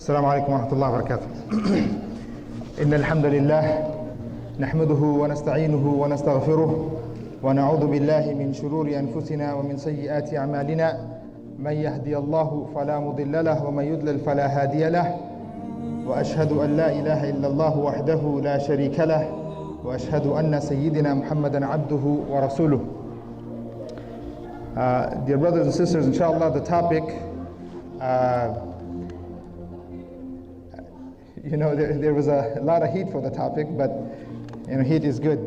السلام عليكم ورحمة الله وبركاته. إن الحمد لله نحمده ونستعينه ونستغفره ونعوذ بالله من شرور أنفسنا ومن سيئات أعمالنا من يهدي الله فلا مضل له ومن يضلل فلا هادي له وأشهد أن لا إله إلا الله وحده لا شريك له وأشهد أن سيدنا محمدا عبده ورسوله. Dear brothers and sisters, inshallah the topic there was a lot of heat for the topic, but heat is good,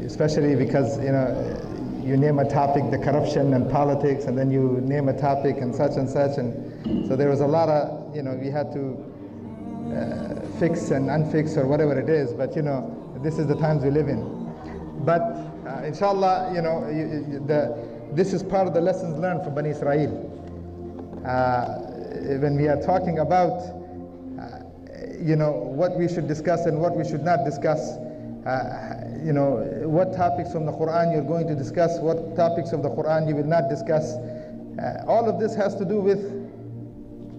especially because you name a topic, the corruption and politics, and then you name a topic and such, and so there was a lot of we had to fix and unfix or whatever it is, but this is the times we live in. But inshallah, this is part of the lessons learned from Bani Israil. When we are talking about what we should discuss and what we should not discuss, what topics from the Quran you're going to discuss, what topics of the Quran you will not discuss. All of this has to do with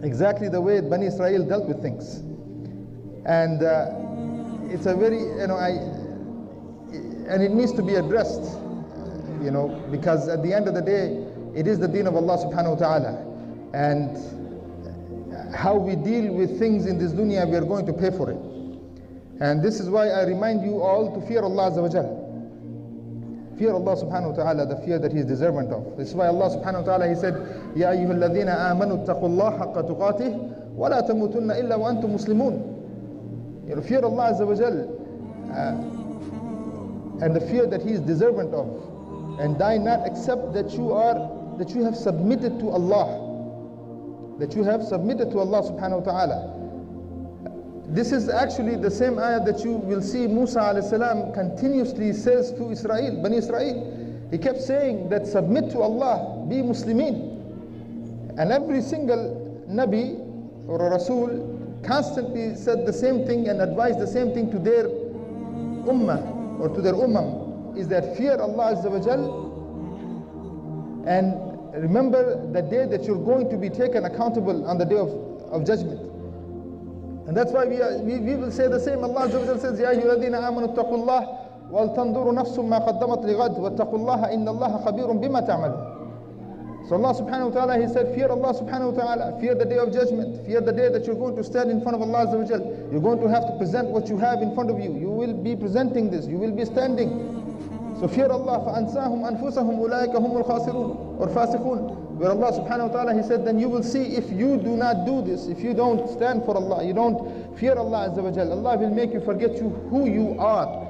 exactly the way Bani Israil dealt with things. And it's a very, and it needs to be addressed, because at the end of the day, it is the deen of Allah subhanahu wa ta'ala. And how we deal with things in this dunya, we are going to pay for it. And this is why I remind you all to fear Allah Azza wa Jal. Fear Allah subhanahu wa ta'ala, the fear that He is deserving of. This is why Allah subhanahu wa ta'ala, He said, Ya ayyuhal ladhina amanu ittaqullaha haqqa tuqatih wa la tamutunna illa wa antum muslimun. Fear Allah Azza wa Jal, and the fear that He is deserving of. And die not except that you have submitted to Allah. That you have submitted to Allah subhanahu wa ta'ala. This is actually the same ayah that you will see Musa alayhi salam continuously says to Israil, Bani Israil. He kept saying that submit to Allah, be Muslimin. And every single Nabi or a Rasul constantly said the same thing and advised the same thing to their ummah or to their is that fear Allah Azza wa Jal and remember the day that you're going to be taken accountable on the day of judgment. And that's why we will say the same. Allah Azza wa Jal says, Ya ayyuhalladhina amanu ittaqullah wal tanzuru nafsum ma qaddamat lighad wattaqullaha inna Allaha khabirun bima ta'malun. So Allah subhanahu wa ta'ala, He said, fear Allah subhanahu wa ta'ala, fear the day of judgment, fear the day that you're going to stand in front of Allah Azza wa Jal. You're going to have to present what you have in front of you. You will be presenting this, you will be standing. So fear Allah, فَأَنْسَاهُمْ أَنفُسَهُمْ أُولَٰئِكَ هُمُ الْخَاسِرُونَ or fasiqun. Where Allah subhanahu wa ta'ala, He said, then you will see if you do not do this, if you don't stand for Allah, you don't fear Allah Azza wa Jal, Allah will make you forget who you are.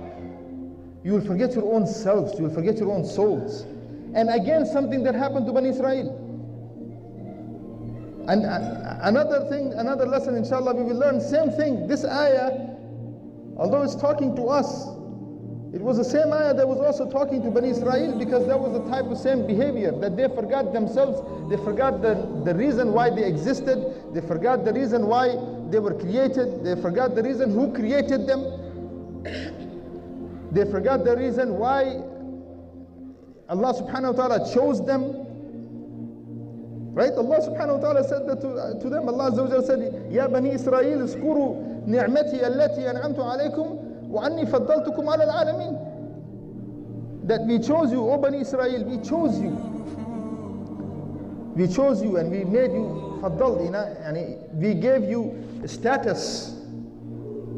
You will forget your own selves, you will forget your own souls. And again, something that happened to Bani Israil. And another lesson, inshallah, we will learn same thing. This ayah, although it's talking to us, it was the same ayah that was also talking to Bani Israil, because that was the type of same behavior, that they forgot themselves, they forgot the reason why they existed, they forgot the reason why they were created, they forgot the reason who created them, they forgot the reason why Allah subhanahu wa ta'ala chose them. Right? Allah subhanahu wa ta'ala said that to them. Allah Azza wa Jalla said, Ya Bani Israil, iskuru ni'mati allati an'amtu alaykum wa anni faddaltukum ala al-alamin. That we chose you, O Bani Israil, we chose you. We chose you and we made you faddal, we gave you status.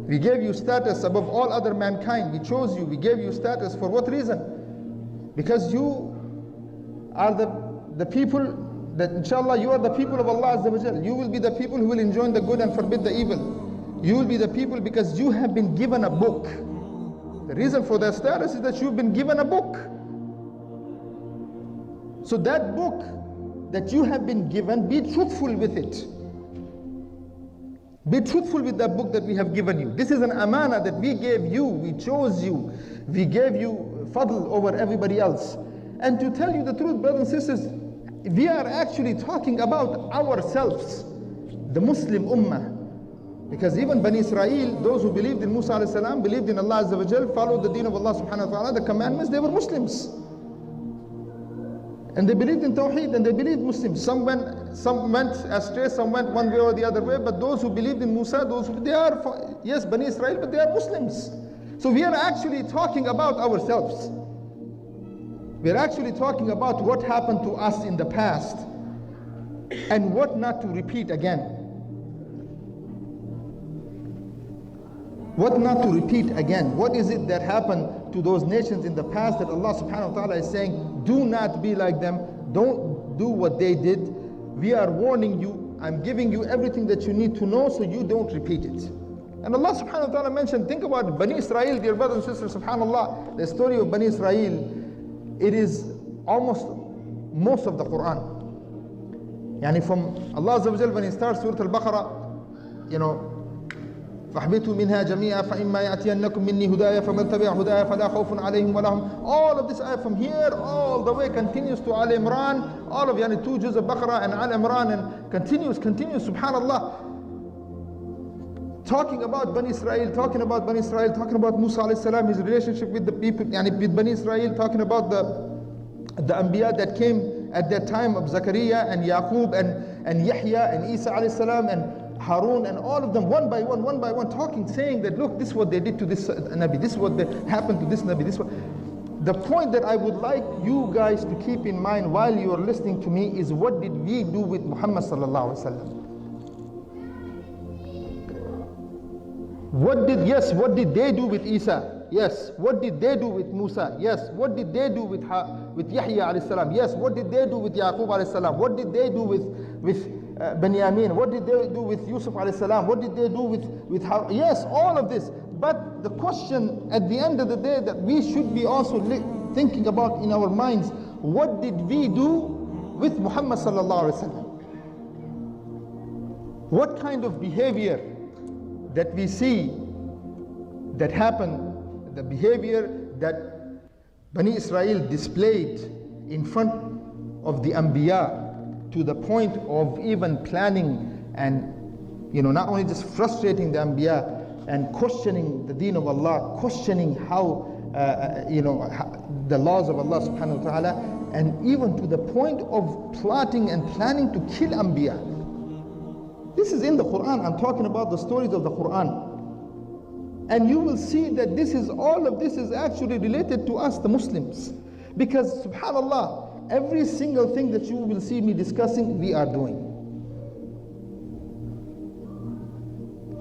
We gave you status above all other mankind. We chose you, we gave you status. For what reason? Because you are the people that, inshallah, you are the people of Allah Azza wa Jal. You will be the people who will enjoin the good and forbid the evil. You will be the people because you have been given a book. The reason for that status is that you've been given a book. So that book that you have been given, be truthful with it. Be truthful with that book that we have given you. This is an amana that we gave you, we chose you, we gave you fadl over everybody else. And to tell you the truth, brothers and sisters, we are actually talking about ourselves, the Muslim ummah. Because even Bani Israil, those who believed in Musa alayhi salam, believed in Allah Azza wa Jal, followed the deen of Allah subhanahu wa ta'ala, the commandments, they were Muslims. And they believed in Tawheed and they believed Muslims. Some some went astray, some went one way or the other way, but those who believed in Musa, they are, yes, Bani Israil, but they are Muslims. So we are actually talking about ourselves. We are actually talking about what happened to us in the past and what not to repeat again. What not to repeat again. What is it that happened to those nations in the past that Allah subhanahu wa ta'ala is saying, do not be like them, don't do what they did. We are warning you, I'm giving you everything that you need to know so you don't repeat it. And Allah subhanahu wa ta'ala mentioned, think about Bani Israil, dear brothers and sisters, subhanallah, the story of Bani Israil, it is almost most of the Quran. Yani from Allah Azza wa Jal, when he starts Surah Al-Baqarah, you know, فَاحْبِطُوا مِنْهَا جَمِيعًا فَإِمَّا يَأْتِيَنَّكُمْ مِنِّي هُدَايَ فَمَنْ تَبِعَ هُدَايَ فَلَا خَوْفٌ عَلَيْهِمْ وَلَا هُمْ. All of this ayah from here all the way continues to Al Imran, all of yani 2 juz of Baqarah and Al Imran, and continues, subhanallah. Talking about Bani Israil, talking about Musa alayhi salam, his relationship with the people, yani with Bani Israil, talking about the Anbiya that came at that time of Zakaria and Yaqub and Yahya and Isa alayhi salam and Harun and all of them one by one talking, saying that look, this is what they did to this Nabi, this is what happened to this Nabi, this what. The point that I would like you guys to keep in mind while you are listening to me is, what did we do with Muhammad sallallahu alaihi wasallam? What did they do with Isa? Yes. What did they do with Musa? Yes. What did they do with Yahya alayhi salam? Yes. What did they do with Yaqub alayhi salam? What did they do with Benjamin? What did they do with Yusuf alayhi salam? What did they do with yes, all of this. But the question at the end of the day that we should be also thinking about in our minds, what did we do with Muhammad sallallahu alaihi wasallam? What kind of behavior that we see that happened, the behavior that Bani Israel displayed in front of the Anbiya, to the point of even planning and, you know, not only just frustrating the Anbiya and questioning the deen of Allah, questioning how, the laws of Allah subhanahu wa ta'ala, and even to the point of plotting and planning to kill Anbiya. This is in the Quran. I'm talking about the stories of the Quran. And you will see that all of this is actually related to us, the Muslims. Because subhanallah, every single thing that you will see me discussing, we are doing.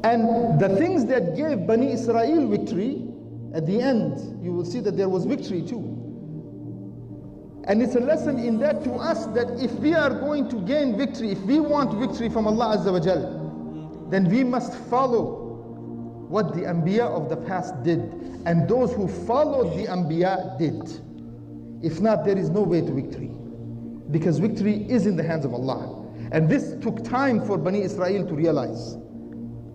And the things that gave Bani Israel victory, at the end, you will see that there was victory too. And it's a lesson in that to us, that if we are going to gain victory, if we want victory from Allah Azza wa Jal, then we must follow what the Anbiya of the past did, and those who followed the Anbiya did. If not, there is no way to victory, because victory is in the hands of Allah. And this took time for Bani Israel to realize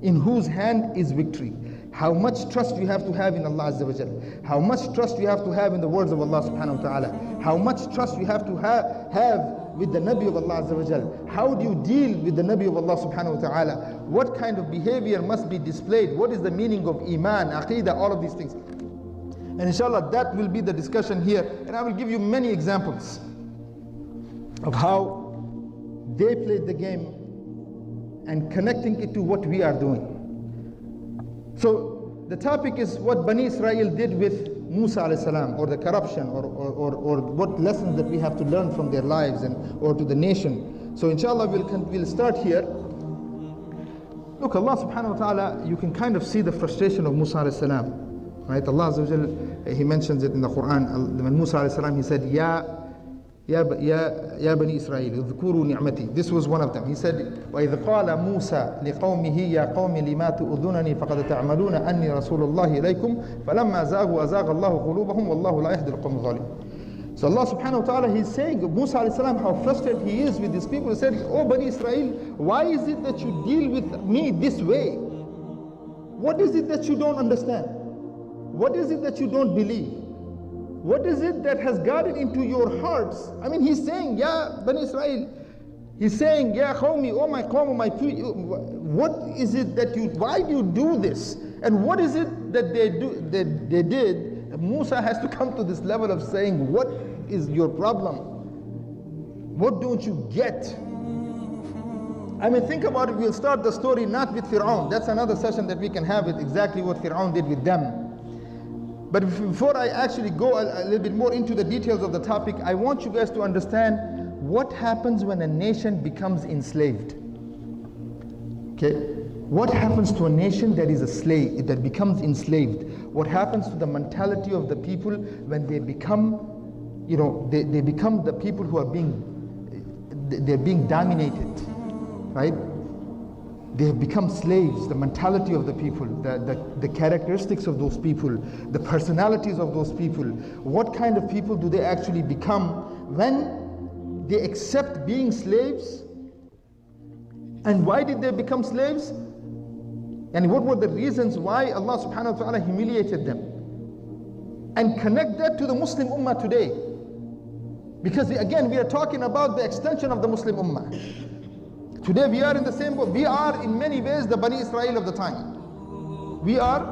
in whose hand is victory. How much trust you have to have in Allah Azza wa Jal. How much trust you have to have in the words of Allah subhanahu wa ta'ala. How much trust you have to have with the Nabi of Allah Azza wa Jal. How do you deal with the Nabi of Allah subhanahu wa ta'ala? What kind of behavior must be displayed? What is the meaning of Iman, Aqidah, all of these things. And inshallah, that will be the discussion here. And I will give you many examples of how they played the game and connecting it to what we are doing. So the topic is what Bani Israel did with Musa alayhi salam, or the corruption, or what lessons that we have to learn from their lives or to the nation. So inshallah we'll start here. Look, Allah subhanahu wa ta'ala, you can kind of see the frustration of Musa alayhi salam. Right? Allah Azza wa Jal, He mentions it in the Quran. When Musa alayhi salam, He said, Ya Bani Israil, اذكروا نعمتي. This was one of them. He said, وَإِذْ قَالَ مُوسَى لِقَوْمِهِ يَا قَوْمِ لِمَا تُؤْذُونَنِي فَقَدْ تَعْمَلُونَ أَنِّي رَسُولُ اللَّهِ إِلَيْكُمْ فَلَمَّا زَاغُوا أَزَاغَ اللَّهُ قُلُوبَهُم وَاللَّهُ لَا يَهْدِي الْقَوْمَ الظَّالِمِينَ. So Allah subhanahu wa ta'ala, He's saying, Musa alayhi salam, how frustrated he is with these people. He said, oh Bani Israel, why is it that you deal with me this way? What is it that you don't understand? What is it that you don't believe? What is it that has got it into your hearts? I mean, He's saying, Ya Bani Israel, He's saying, Ya Qawmi, oh my Qawm, my people, what is it that why do you do this? And what is it that they did? Musa has to come to this level of saying, what is your problem? What don't you get? I mean, think about it. We'll start the story not with Fir'aun. That's another session that we can have with exactly what Fir'aun did with them. But before I actually go a little bit more into the details of the topic, I want you guys to understand what happens when a nation becomes enslaved. Okay? What happens to a nation that is a slave, that becomes enslaved? What happens to the mentality of the people when they become, they become the people who are they're being dominated, right? They have become slaves. The mentality of the people, the characteristics of those people, the personalities of those people. What kind of people do they actually become when they accept being slaves? And why did they become slaves? And what were the reasons why Allah subhanahu wa ta'ala humiliated them? And connect that to the Muslim Ummah today. Because again, we are talking about the extension of the Muslim Ummah. Today we are in the same boat. We are in many ways the Bani Israil of the time. We are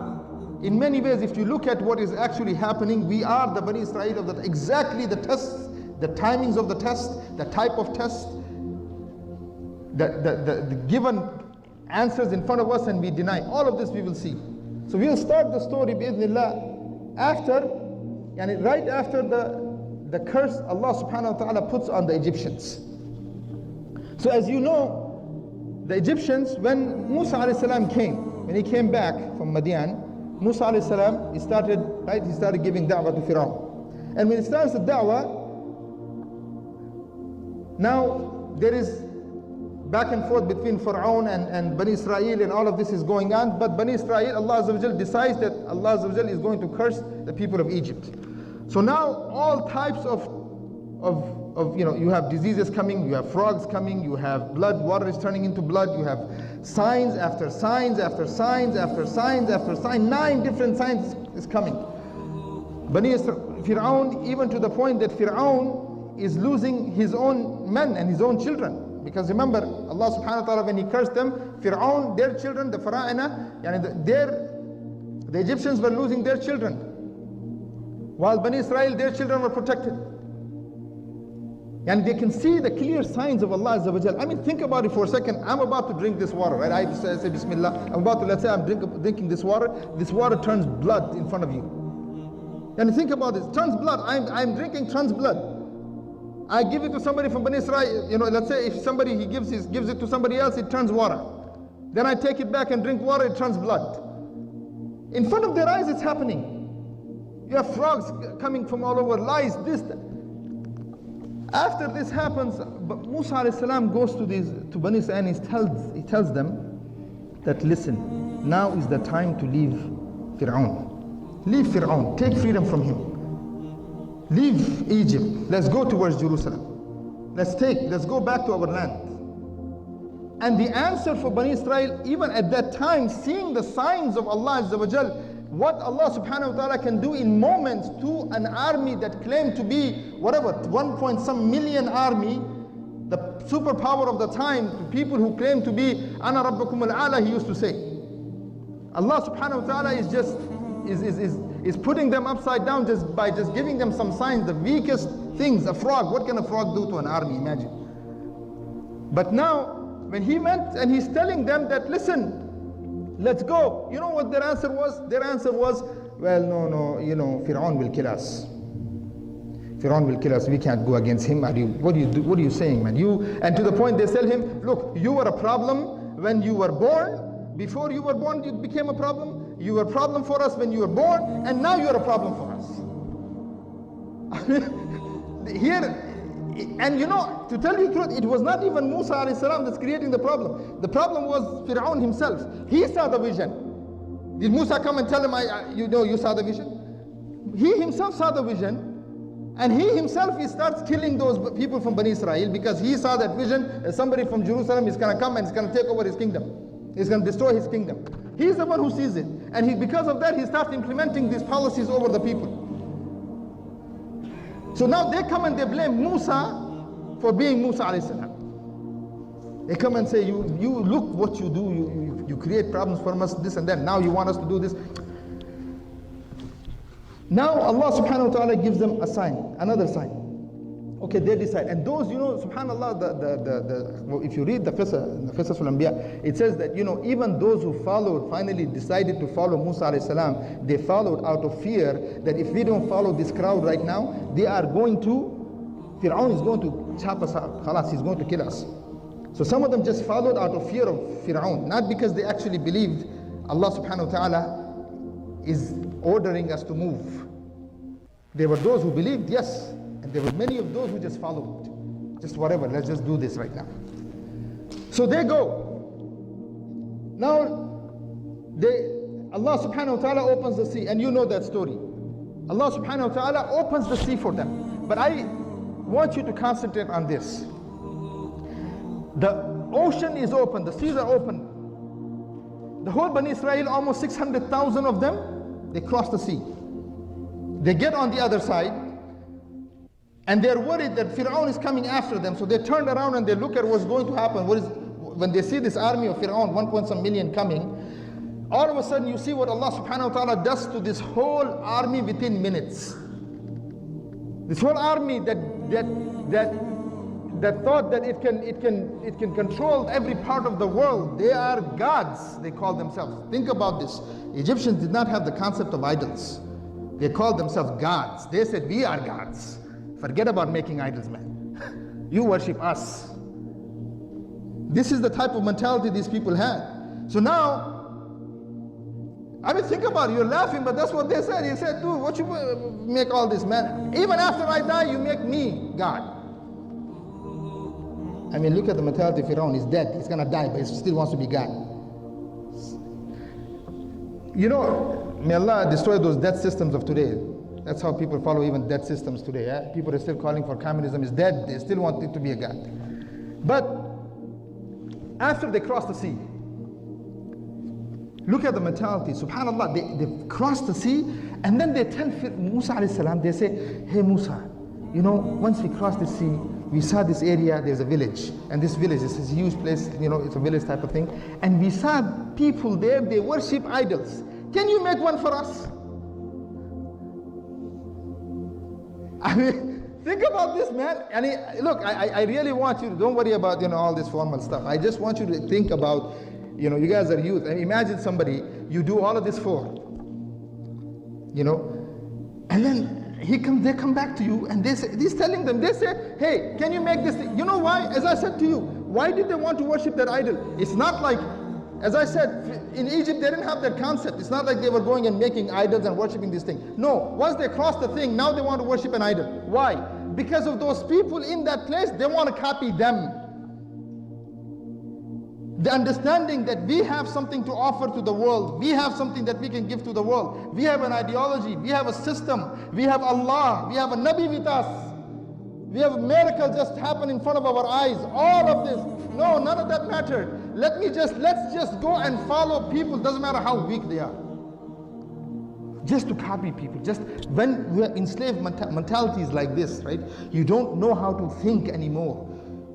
in many ways, if you look at what is actually happening, we are the Bani Israil of the time. Exactly the tests, the timings of the test, the type of test, the given answers in front of us, and we deny. All of this we will see. So we'll start the story bi'idhnillah after, and right after the curse Allah subhanahu wa ta'ala puts on the Egyptians. So as you know, the Egyptians, when Musa alayhi salam came, when he came back from Madian, Musa alayhi salam, he started giving da'wah to Fir'aun. And when he starts the da'wah, now there is back and forth between Fir'aun and Bani Israil, and all of this is going on. But Bani Israil, Allah Azza wa Jal decides that Allah Azza wa Jal is going to curse the people of Egypt. So now all types of you have diseases coming, you have frogs coming, you have blood, water is turning into blood, you have signs after signs after signs after signs after signs. 9 different signs is coming. Fir'aun, even to the point that Fir'aun is losing his own men and his own children. Because remember, Allah subhanahu wa ta'ala, when he cursed them, Fir'aun, their children, the Fara'ina, the Egyptians were losing their children. While Bani Israil, their children were protected. And they can see the clear signs of Allah Azza wa Jal. I mean, think about it for a second. I'm about to drink this water, right? I say Bismillah. I'm about to, let's say I'm drinking this water. This water turns blood in front of you. And think about this. Turns blood. I'm drinking, turns blood. I give it to somebody from Bani Israil, let's say if somebody, he gives it to somebody else, it turns water. Then I take it back and drink water, it turns blood. In front of their eyes it's happening. You have frogs coming from all over, lies, this, that. After this happens, Musa alayhi salam goes to Bani Israil and he tells them that, listen, now is the time to leave Fir'aun. Leave Fir'aun, take freedom from him. Leave Egypt. Let's go towards Jerusalem. Let's go back to our land. And the answer for Bani Israil, even at that time, seeing the signs of Allah Azza wa Jal, what Allah subhanahu wa ta'ala can do in moments to an army that claimed to be, 1 million army, the superpower of the time, to people who claim to be, Ana Rabbakum al-Ala, he used to say. Allah subhanahu wa ta'ala is just, is putting them upside down just by giving them some signs, the weakest things. A frog, what can a frog do to an army? Imagine. But now, when he went and he's telling them that, listen, let's go. You know what their answer was? Their answer was, well, no, Fir'aun will kill us. Fir'aun will kill us. We can't go against him. What are you saying, man? And to the point they tell him, look, you were a problem when you were born. Before you were born, you became a problem. You were a problem for us when you were born, and now you are a problem for us. Here, and to tell you the truth, it was not even Musa alayhi salam that's creating the problem. The problem was Fir'aun himself. He saw the vision. Did Musa come and tell him, you saw the vision? He himself saw the vision, and he himself starts killing those people from Bani Israil because he saw that vision that somebody from Jerusalem is going to come and is going to take over his kingdom. He's going to destroy his kingdom. He's the one who sees it. And because of that, he starts implementing these policies over the people. So now they come and they blame Musa for being Musa alayhi salam. They come and say, you look what you do, you create problems for us, this and that. Now you want us to do this. Now Allah subhanahu wa ta'ala gives them a sign, another sign. Okay, they decide. And those, subhanAllah, well, if you read the Qisas al-Anbiya, it says that, even those who followed, finally decided to follow Musa alayhi salam, they followed out of fear that if we don't follow this crowd right now, they are going to, Fir'aun is going to chop us up. Khalas, he's going to kill us. So some of them just followed out of fear of Fir'aun, not because they actually believed Allah subhanahu wa ta'ala is ordering us to move. There were those who believed, yes, and there were many of those who just followed. Just whatever, let's just do this right now. So they go. Now, Allah subhanahu wa ta'ala opens the sea, and you know that story. Allah subhanahu wa ta'ala opens the sea for them. But I want you to concentrate on this. The ocean is open, the seas are open. The whole Bani Israil, almost 600,000 of them, they cross the sea. They get on the other side, and they're worried that Fir'aun is coming after them. So they turn around and they look at what's going to happen. When they see this army of Fir'aun, 1 million coming, all of a sudden you see what Allah subhanahu wa ta'ala does to this whole army within minutes. This whole army that thought that it can control every part of the world. They are gods, they call themselves. Think about this. Egyptians did not have the concept of idols. They called themselves gods. They said, we are gods. Forget about making idols, man. You worship us. This is the type of mentality these people had. So now, think about it. You're laughing, but that's what they said. He said, dude, what you make all this, man? Even after I die, you make me God. Look at the mentality of Fir'aun. He's dead. He's going to die, but he still wants to be God. May Allah destroy those dead systems of today. That's how people follow even dead systems today. Yeah? People are still calling for communism is dead. They still want it to be a God. But after they cross the sea, look at the mentality. SubhanAllah, they cross the sea, and then they tell Musa alayhi salam, they say, hey Musa, once we cross the sea, we saw this area, there's a village, and this village is this huge place, it's a village type of thing, and we saw people there, they worship idols. Can you make one for us? Think about this, man. Look, I really want you to, don't worry about, all this formal stuff. I just want you to think about, you guys are youth. Imagine somebody you do all of this for, and then they come back to you and he's telling them, they say, hey, can you make this thing? You know why? As I said to you, why did they want to worship that idol? It's not like, as I said, in Egypt they didn't have that concept. It's not like they were going and making idols and worshiping this thing. No, once they crossed the thing, now they want to worship an idol. Why? Because of those people in that place, they want to copy them. The understanding that we have something to offer to the world, we have something that we can give to the world, we have an ideology, we have a system, we have Allah, we have a Nabi with us, we have a miracle just happen in front of our eyes, all of this. No, none of that mattered. Let's just go and follow people, doesn't matter how weak they are. Just to copy people. Just when we are enslaved mentalities like this, right? You don't know how to think anymore.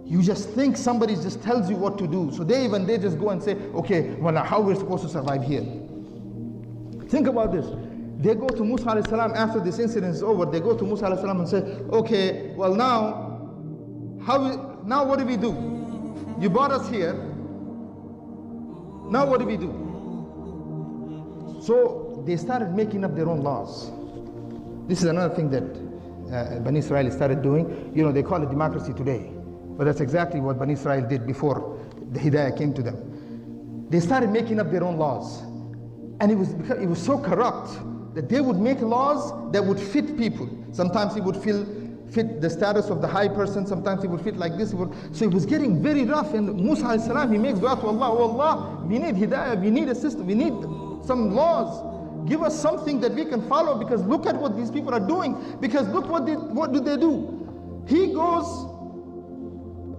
You just think somebody just tells you what to do. So they just go and say, okay, well now how we're supposed to survive here? Think about this. They go to Musa alayhi salam after this incident is over. They go to Musa alayhi salam and say, okay, well now what do we do? You brought us here. Now what do we do? So they started making up their own laws. This is another thing that Bani Israil started doing. They call it democracy today. But that's exactly what Bani Israil did before the Hidayah came to them. They started making up their own laws. And it was so corrupt that they would make laws that would fit people. Sometimes it would fit the status of the high person, sometimes it would fit like this. So it was getting very rough, and Musa alayhi salam, he makes dua to Allah, oh Allah, we need hidayah, we need a system, we need some laws. Give us something that we can follow, because look at what these people are doing. Because look what do they do? He goes,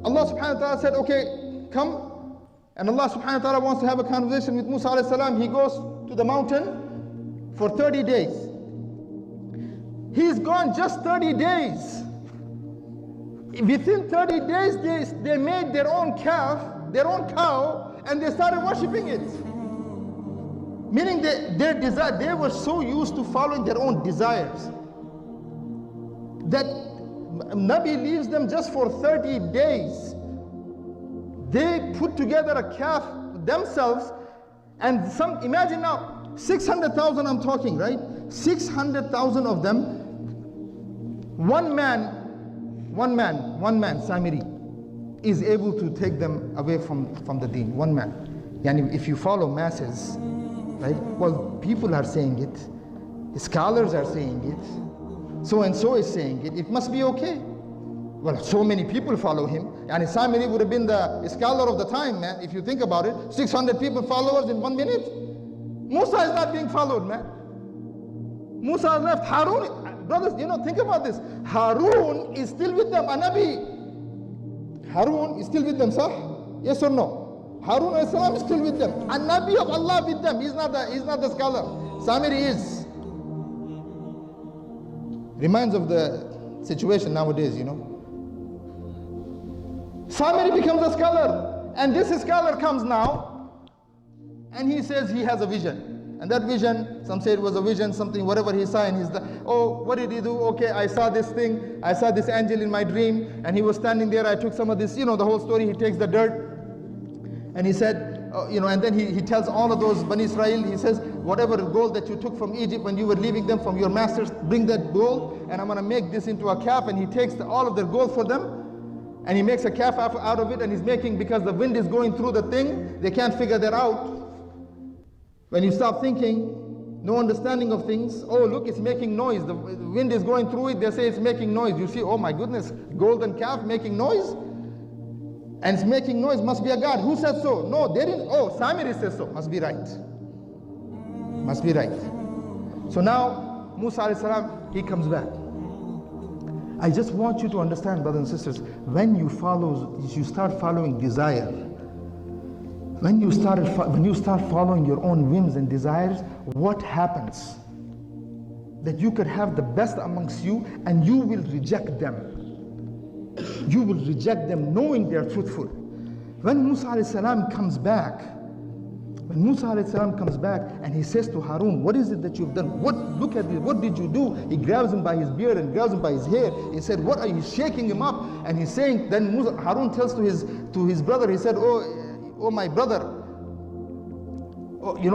Allah subhanahu wa ta'ala said, okay, come. And Allah subhanahu wa ta'ala wants to have a conversation with Musa alayhi salam. He goes to the mountain for 30 days. He's gone just 30 days. Within 30 days, they made their own calf, their own cow, and they started worshipping it. Meaning their desire, they were so used to following their own desires that Nabi leaves them just for 30 days. They put together a calf themselves, and imagine now, 600,000 I'm talking, right? 600,000 of them, one man, Samiri, is able to take them away from the deen. One man. Yani if you follow masses, right? Well, people are saying it, scholars are saying it, so and so is saying it. It must be okay. Well, so many people follow him. And Samiri would have been the scholar of the time, man. If you think about it, 600 people followers in 1 minute. Musa is not being followed, man. Musa left. Harun, brothers, think about this. Harun is still with them, a Nabi. Harun is still with them, sir? Yes or no? Harun is still with them. A Nabi of Allah with them. He's not the scholar. Samiri is. Reminds of the situation nowadays, Samiri becomes a scholar, and this scholar comes now, and he says he has a vision. And that vision, some say it was a vision, something, whatever he saw, and what did he do? Okay, I saw this thing, I saw this angel in my dream, and he was standing there, I took some of this, the whole story. He takes the dirt, and he said, and then he tells all of those Bani Israil, he says, whatever gold that you took from Egypt when you were leaving them from your masters, bring that gold, and I'm going to make this into a calf. And he takes all of their gold for them, and he makes a calf out of it, and he's making, because the wind is going through the thing, they can't figure that out. When you stop thinking, no understanding of things, oh look, it's making noise, the wind is going through it, they say it's making noise. You see, oh my goodness, golden calf making noise? And it's making noise, must be a god. Who said so? No, they didn't. Oh, Samiri says so. Must be right. Must be right. So now, Musa alayhi salam, he comes back. I just want you to understand, brothers and sisters, when you start following desire, when you start following your own whims and desires, what happens? That you could have the best amongst you, and you will reject them. You will reject them knowing they are truthful. When Musa alayhi salam comes back, and he says to Harun, what is it that you've done? Look at this, what did you do? He grabs him by his beard and grabs him by his hair. He said, what are you shaking him up? And he's saying, then Harun tells to his brother, he said, oh my brother,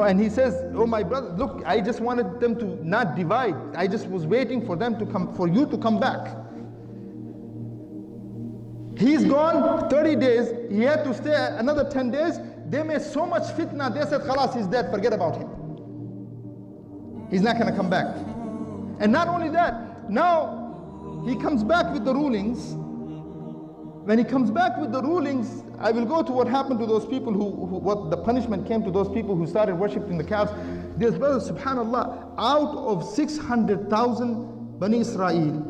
and he says, oh my brother, look, I just wanted them to not divide. I just was waiting for you to come back. He's gone 30 days, he had to stay another 10 days. They made so much fitna, they said, khalas, he's dead, forget about him. He's not going to come back. And not only that, now he comes back with the rulings. When he comes back with the rulings, I will go to what happened to those people what the punishment came to those people who started worshipping the calves. There's, brothers, subhanAllah, out of 600,000 Bani Israil,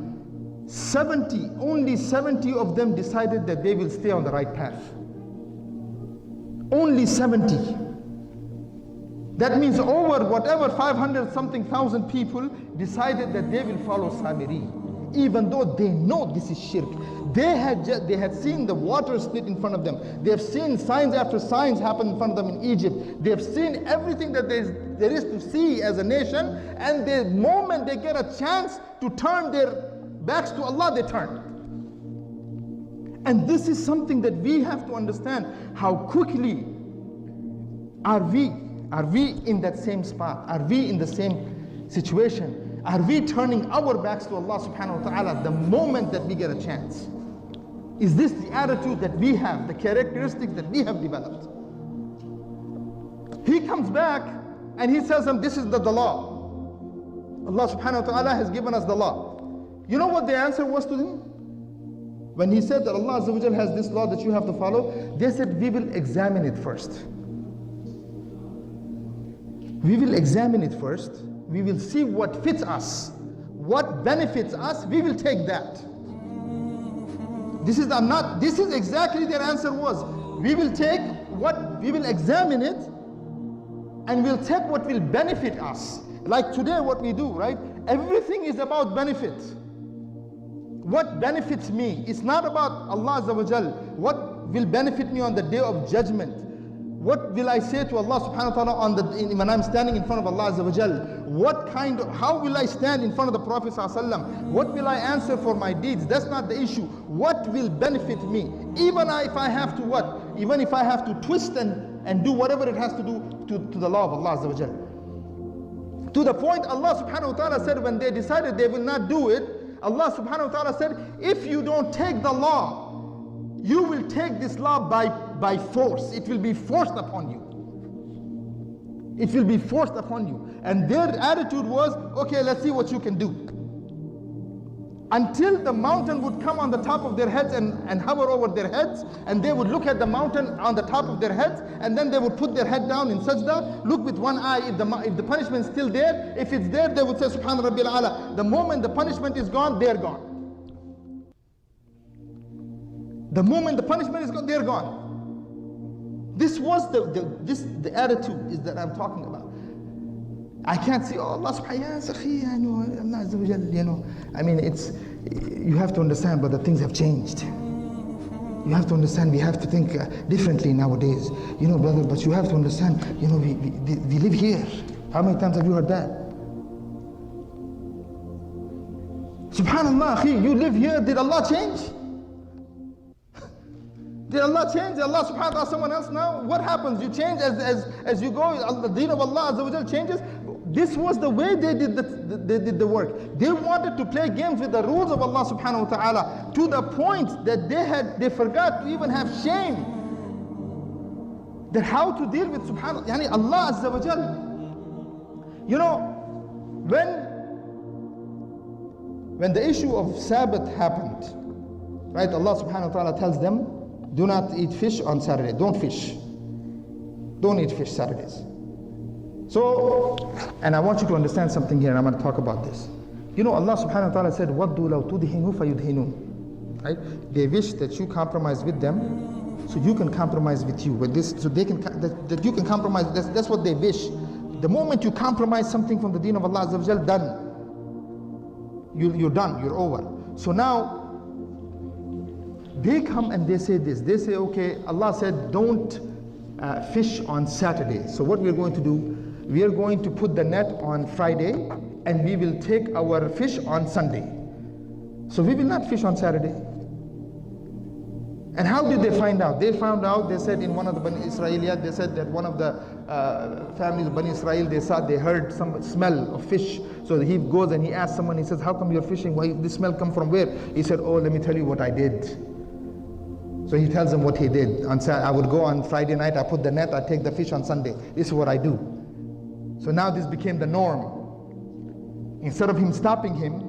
only 70 of them decided that they will stay on the right path. Only 70. That means over 500 something thousand people decided that they will follow Samiri, even though they know this is shirk. They had seen the water split in front of them. They have seen signs after signs happen in front of them in Egypt. They have seen everything that there is to see as a nation, and the moment they get a chance to turn their backs to Allah, they turn. And this is something that we have to understand. How quickly are we in that same spot? Are we in the same situation? Are we turning our backs to Allah subhanahu wa ta'ala the moment that we get a chance? Is this the attitude that we have, the characteristics that we have developed? He comes back and he tells them, this is the law. Allah subhanahu wa ta'ala has given us the law. You know what the answer was to them? When he said that Allah Azza wa Jal has this law that you have to follow, they said, we will examine it first. We will examine it first. We will see what fits us, what benefits us. We will take that. This is exactly their answer was. We will examine it, and we'll take what will benefit us. Like today, what we do, right? Everything is about benefit. What benefits me? It's not about Allah Azza wa Jal. What will benefit me on the day of judgment? What will I say to Allah subhanahu wa ta'ala when I'm standing in front of Allah Azza wa Jal? How will I stand in front of the Prophet sallallahu alaihi wasallam? What will I answer for my deeds? That's not the issue. What will benefit me? Even if I have to what? Even if I have to twist and do whatever it has to do to the law of Allah Azza wa Jal. To the point Allah subhanahu wa ta'ala said when they decided they will not do it, Allah subhanahu wa ta'ala said, if you don't take the law, you will take this law by force. It will be forced upon you. It will be forced upon you. And their attitude was, okay, let's see what you can do. Until the mountain would come on the top of their heads and hover over their heads, and they would look at the mountain on the top of their heads, and then they would put their head down in sajda, look with one eye if the punishment is still there. If it's there, they would say, Subhan Rabbil Ala. The moment the punishment is gone, they're gone. The moment the punishment is gone, they're gone. This was the attitude is that I'm talking about. I can't say, oh Allah subhanahu wa ta'ala, you know. I mean, you have to understand, but the things have changed. You have to understand, we have to think differently nowadays. You know, brother, but you have to understand, you know, we live here. How many times have you heard that? Subhanallah, you live here, did Allah change? Did Allah change? Did Allah subhanahu wa ta'ala someone else now? What happens? You change as you go, the deen of Allah Azza wa Jal changes. This was the way they did the work. They wanted to play games with the rules of Allah subhanahu wa ta'ala to the point that they forgot to even have shame. That how to deal with subhanallah, yani Allah Azza wa Jal. You know, when the issue of Sabbath happened, right, Allah subhanahu wa ta'ala tells them, do not eat fish on Saturday. Don't fish. Don't eat fish Saturdays. So, and I want you to understand something here, and I'm going to talk about this. You know, Allah subhanahu wa ta'ala said, وَدُّوا لَوْ تُدْهِنُوا فَيُدْهِنُونَ. Right? They wish that you compromise with them, so you can compromise with you. With this, so they can that you can compromise. That's what they wish. The moment you compromise something from the deen of Allah Azza wa Jal, done. You're done. You're over. So now, they come and they say this. They say, okay, Allah said, don't fish on Saturday. So what we're going to do, we are going to put the net on Friday, and we will take our fish on Sunday. So we will not fish on Saturday. And how did they find out? They found out, they said in one of the Bani Israil, they said that one of the families of Bani Israil, they heard some smell of fish. So he goes and he asks someone, he says, how come you're fishing? Why this smell come from where? He said, oh, let me tell you what I did. So he tells them what he did. I would go on Friday night, I put the net, I take the fish on Sunday. This is what I do. So now this became the norm. Instead of him stopping him,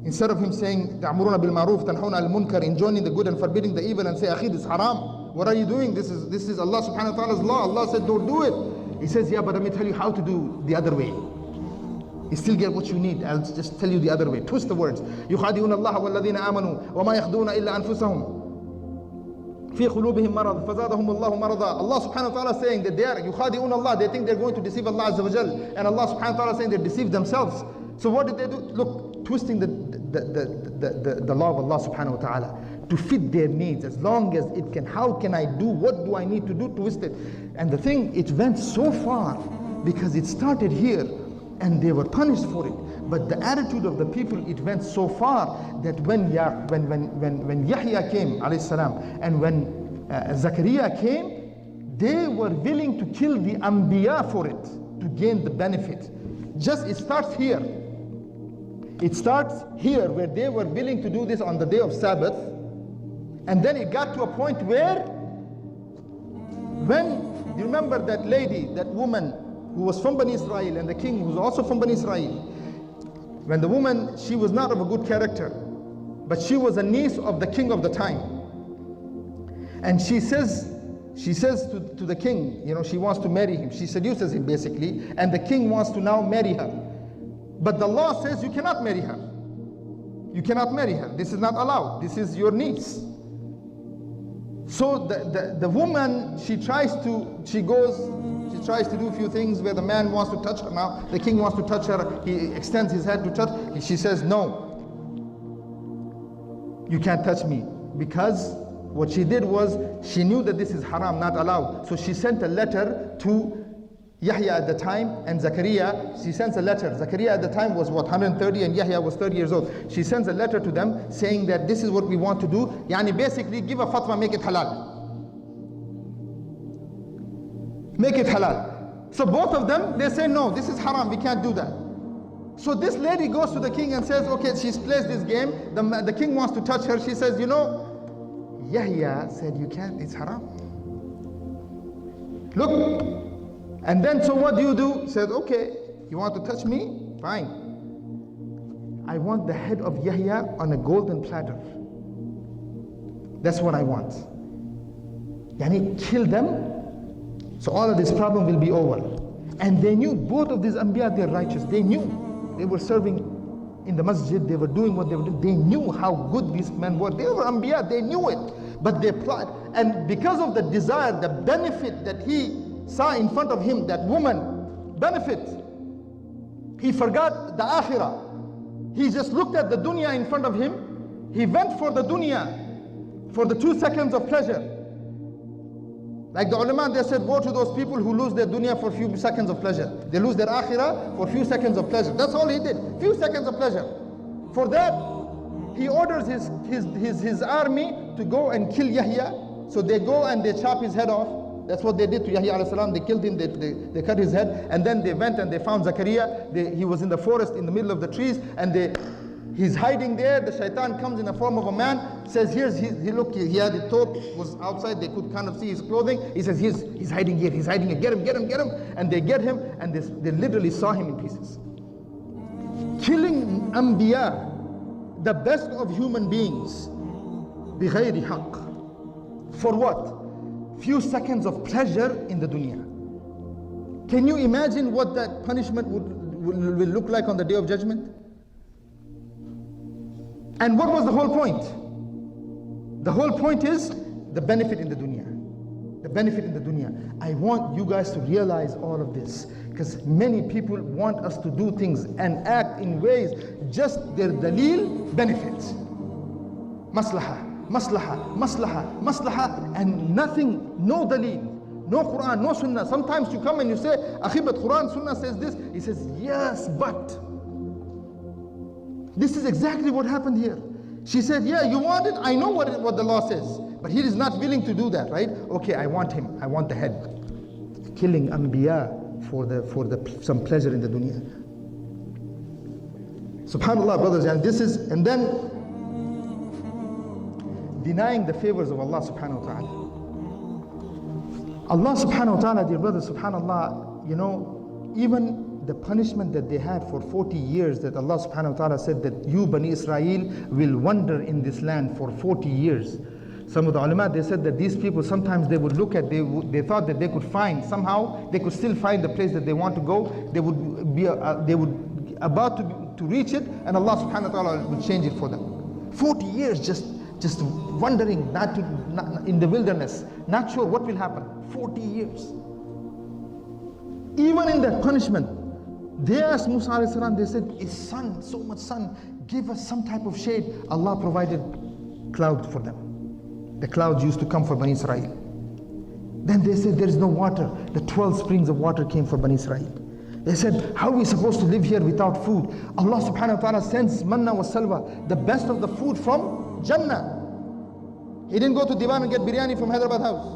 instead of him saying, تَعْمُرُونَ بِالْمَعْرُوفِ تَنْحُونَ عَلَى الْمُنْكَرِ, enjoining the good and forbidding the evil, and say, Akhi, this is haram. What are you doing? This is Allah subhanahu wa ta'ala's law. Allah said, don't do it. He says, yeah, but let me tell you how to do the other way. You still get what you need. I'll just tell you the other way. Twist the words. يُخَادِعُونَ اللَّهَ وَالَّذِينَ آمَنُوا وَمَا يَخْدُونَ إِلَّا أَنفُسَهُمْ في قلوبهم مرض فزادهم الله مرضا. Allah subhanahu wa ta'ala is saying that they are يخادعون Allah, they think they're going to deceive Allah Azza wa Jal, and Allah subhanahu wa ta'ala is saying they deceive themselves. So what did they do? Look, twisting the law of Allah subhanahu wa ta'ala to fit their needs as long as it can. How can I do? What do I need to do? Twist it. And the thing, it went so far because it started here and they were punished for it. But the attitude of the people, it went so far that when Yahya came, alayhi salam, and when Zakaria came, they were willing to kill the Anbiya for it, to gain the benefit. It starts here. It starts here where they were willing to do this on the day of Sabbath. And then it got to a point where, you remember that lady, that woman who was from Bani Israil, and the king who was also from Bani Israil. When the woman, she was not of a good character, but she was a niece of the king of the time. And she says to the king, you know, she wants to marry him. She seduces him basically, and the king wants to now marry her. But the law says you cannot marry her. You cannot marry her. This is not allowed. This is your niece. So the woman, she tries to do a few things where the man wants to touch her now. The king wants to touch her. He extends his hand to touch. She says, no, you can't touch me, because What she did was, she knew that this is haram, not allowed. So she sent a letter to Yahya at the time and Zakaria. She sends a letter. Zakaria at the time was what, 130, and Yahya was 30 years old. She sends a letter to them saying that this is what we want to do. Yani basically give a fatwa, make it halal. Make it halal. So both of them, they say no, this is haram, we can't do that. So this lady goes to the king and says, okay, she's placed this game. The king wants to touch her. She says, you know, Yahya said you can't, it's haram. Look. And then, so what do? Says, okay, you want to touch me? Fine. I want the head of Yahya on a golden platter. That's what I want. Yani kill them, so all of this problem will be over. And they knew, both of these Anbiya, they're righteous. They knew. They were serving in the masjid, they were doing what they were doing. They knew how good these men were. They were Anbiya, they knew it. But they plot, and because of the desire, the benefit that he saw in front of him, that woman benefit, he forgot the akhirah. He just looked at the dunya in front of him. He went for the dunya, for the 2 seconds of pleasure. Like the ulama, they said, woe to those people who lose their dunya for a few seconds of pleasure. They lose their akhirah for a few seconds of pleasure. That's all he did, few seconds of pleasure. For that, he orders his army to go and kill Yahya. So they go and they chop his head off. That's what they did to Yahya alayhi salam. They killed him, they cut his head, and then they went and they found Zakaria. He was in the forest in the middle of the trees, and he's hiding there. The shaitan comes in the form of a man, says, he had the top was outside, they could kind of see his clothing. He says, he's hiding here, get him. And they get him, and they literally saw him in pieces. Killing Anbiya, the best of human beings, بِغَيْرِ حَقٍّ. For what? Few seconds of pleasure in the dunya. Can you imagine what that punishment will look like on the day of judgment? And what was the whole point? The whole point is the benefit in the dunya. The benefit in the dunya. I want you guys to realize all of this, because many people want us to do things and act in ways just their dalil benefits. Maslaha, maslaha, maslaha, maslaha, and nothing, no dalil, no Quran, no Sunnah. Sometimes you come and you say, Akhi, but Quran, Sunnah says this. He says, yes, but. This is exactly what happened here. She said, yeah, you want it? I know what the law says. But he is not willing to do that, right? Okay, I want him. I want the head. Killing Anbiya for some pleasure in the dunya. Subhanallah, brothers, and then denying the favors of Allah subhanahu wa ta'ala. Allah subhanahu wa ta'ala, dear brothers, subhanallah, you know, even the punishment that they had for 40 years, that Allah subhanahu wa ta'ala said that you, Bani Israil, will wander in this land for 40 years. Some of the ulama, they said that these people, sometimes they would look at, they thought that they could find, somehow, they could still find the place that they want to go. They would be about to reach it, and Allah subhanahu wa ta'ala would change it for them. 40 years just wandering, not in the wilderness, not sure what will happen. 40 years. Even in that punishment, they asked Musa alayhi salam, they said, is sun, so much sun, give us some type of shade. Allah provided cloud for them. The clouds used to come for Bani Israil. Then they said, there is no water. The 12 springs of water came for Bani Israil. They said, how are we supposed to live here without food? Allah subhanahu wa ta'ala sends manna wa salwa, the best of the food from Jannah. He didn't go to Divan and get biryani from Hyderabad house.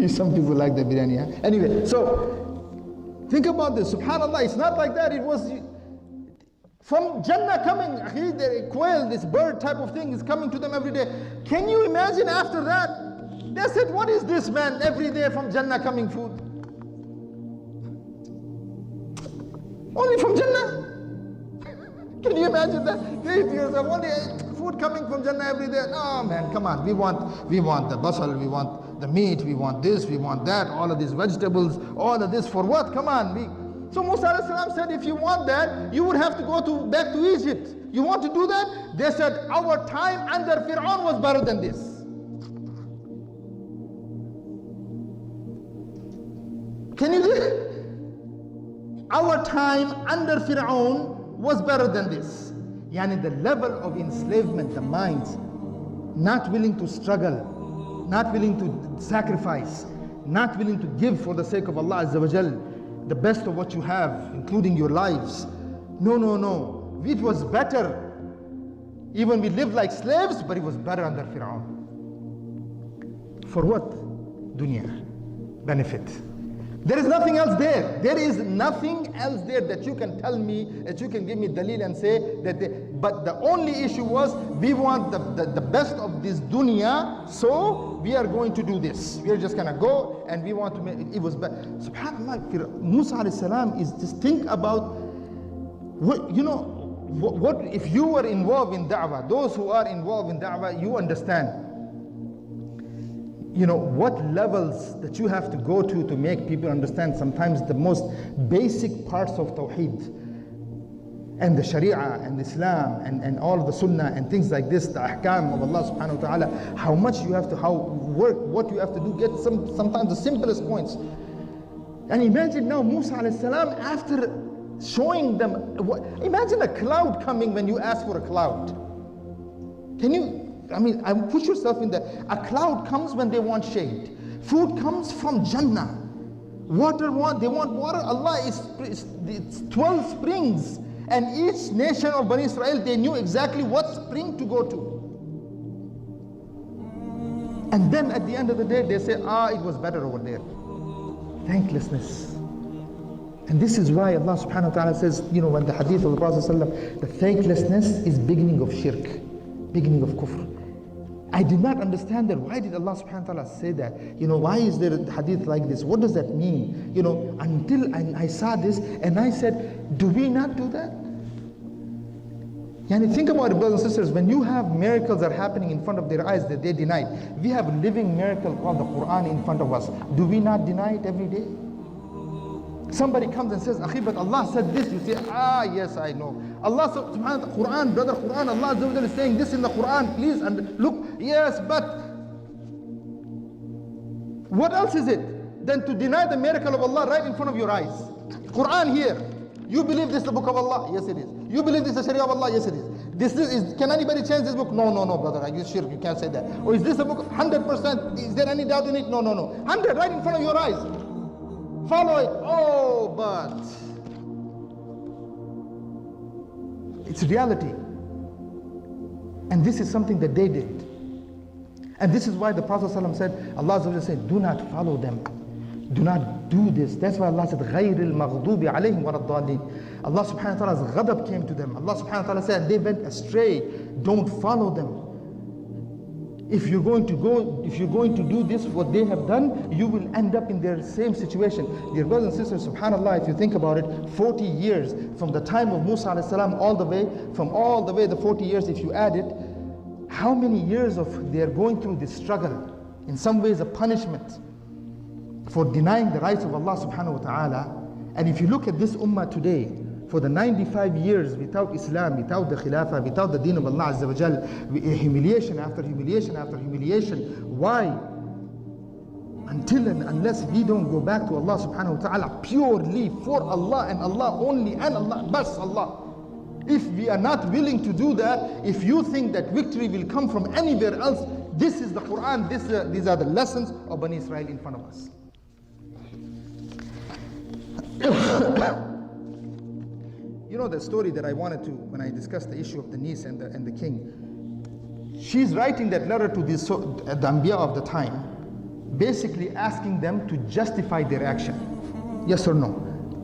Some people like the biryani. Huh? Anyway, so think about this. Subhanallah, it's not like that. It was from Jannah coming. The quail, this bird type of thing is coming to them every day. Can you imagine after that? They said, what is this, man? Every day from Jannah coming food. Only from Jannah? Can you imagine that? They to yourself, only food coming from Jannah every day. No, man, come on. We want the basal, we want the meat, we want this, we want that, all of these vegetables, all of this for what? Come on. So Musa alayhi salam said, if you want that, you would have to go back to Egypt. You want to do that? They said, our time under Fir'aun was better than this. Can you do it? Our time under Fir'aun was better than this. Yani the level of enslavement, the minds, not willing to struggle, not willing to sacrifice, not willing to give for the sake of Allah Azza wa Jal, the best of what you have, including your lives. No, no, no. It was better. Even we lived like slaves, but it was better under Fir'aun. For what? Dunya. Benefit. There is nothing else there. There is nothing else there that you can tell me, that you can give me dalil and say that but the only issue was we want the best of this dunya, so we are going to do this. We are just going to go and we want to make it was better. SubhanAllah, Musa alayhi salam is just think about what, you know, what if you were involved in da'wah, those who are involved in da'wah, you understand. You know, what levels that you have to go to make people understand sometimes the most basic parts of Tawheed and the Sharia and Islam and all of the Sunnah and things like this, the ahkam of Allah subhanahu wa ta'ala, how much you have to, what you have to do, get sometimes the simplest points. And imagine now Musa alayhi salam, after showing them, imagine a cloud coming when you ask for a cloud. Can you, I put yourself in that. A cloud comes when they want shade. Food comes from Jannah. They want water. Allah it's 12 springs. And each nation of Bani Israil, they knew exactly what spring to go to. And then at the end of the day, they say, it was better over there. Thanklessness. And this is why Allah subhanahu wa ta'ala says, you know, when the hadith of the Prophet ﷺ, the thanklessness is beginning of shirk, beginning of kufr. I did not understand that. Why did Allah subhanahu wa ta'ala say that? You know, why is there a hadith like this? What does that mean? You know, until I saw this and I said, do we not do that? Yani think about it, brothers and sisters, when you have miracles that are happening in front of their eyes that they denied. We have a living miracle called the Quran in front of us. Do we not deny it every day? Somebody comes and says, Akhi, but Allah said this. You say, yes, I know. Allah subhanahu wa ta'ala, Quran, brother, Quran, Allah Azza wa Jalla is saying this in the Quran, please, and look, yes, but what else is it than to deny the miracle of Allah right in front of your eyes? Quran here. You believe this is the book of Allah? Yes, it is. You believe this is the Sharia of Allah? Yes, it is. Can anybody change this book? No, brother, I guess shirk, you can't say that. Or is this a book 100%? Is there any doubt in it? No. 100 right in front of your eyes. Follow it. But it's reality. And this is something that they did. And this is why the Prophet ﷺ said, Allah said, do not follow them. Do not do this. That's why Allah said, غَيْرِ الْمَغْضُوبِ عَلَيْهِمْ وَلَا الضَّالِّينَ. Allah subhanahu wa ta'ala's ghadab came to them. Allah subhanahu wa ta'ala said, they went astray. Don't follow them. If you're going to do this, what they have done, you will end up in their same situation. Dear brothers and sisters, subhanAllah, if you think about it, 40 years from the time of Musa alayhi salam all the way the 40 years, if you add it, how many years of they're going through this struggle, in some ways a punishment for denying the rights of Allah subhanahu wa ta'ala. And if you look at this ummah today, for the 95 years without Islam, without the Khilafah, without the deen of Allah Azza wa Jal, humiliation after humiliation after humiliation. Why? Until and unless we don't go back to Allah subhanahu wa ta'ala purely for Allah and Allah only and Allah, bas Allah. If we are not willing to do that, if you think that victory will come from anywhere else, this is the Quran, these are the lessons of Bani Israil in front of us. You know the story that I wanted to, when I discussed the issue of the niece and the king. She's writing that letter to the Anbiya of the time, basically asking them to justify their action. Yes or no?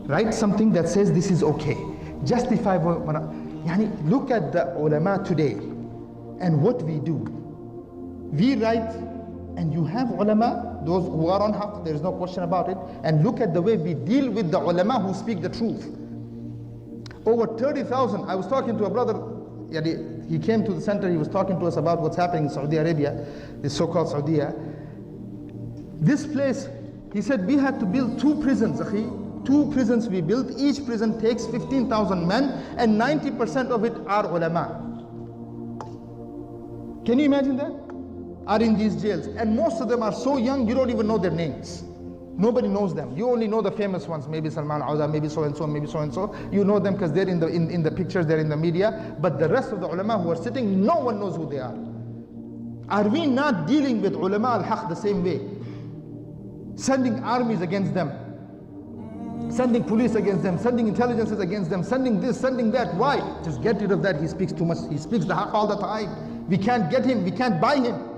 Write something that says this is okay. Justify yani look at the ulama today and what we do. We write, and you have ulama, those who are on haqq, there is no question about it, and look at the way we deal with the ulama who speak the truth. Over 30,000, I was talking to a brother, he came to the center, he was talking to us about what's happening in Saudi Arabia, this so-called Saudi. This place, he said, we had to build 2 prisons, akhi. 2 prisons we built, each prison takes 15,000 men, and 90% of it are ulama. Can you imagine that? Are in these jails, and most of them are so young, you don't even know their names. Nobody knows them. You only know the famous ones, maybe Salman Auza, maybe so and so, maybe so and so. You know them because they're in the pictures, they're in the media. But the rest of the ulama who are sitting, no one knows who they are. Are we not dealing with ulama al-haq the same way? Sending armies against them, sending police against them, sending intelligences against them, sending this, sending that. Why? Just get rid of that. He speaks too much. He speaks the haq all the time. We can't get him. We can't buy him.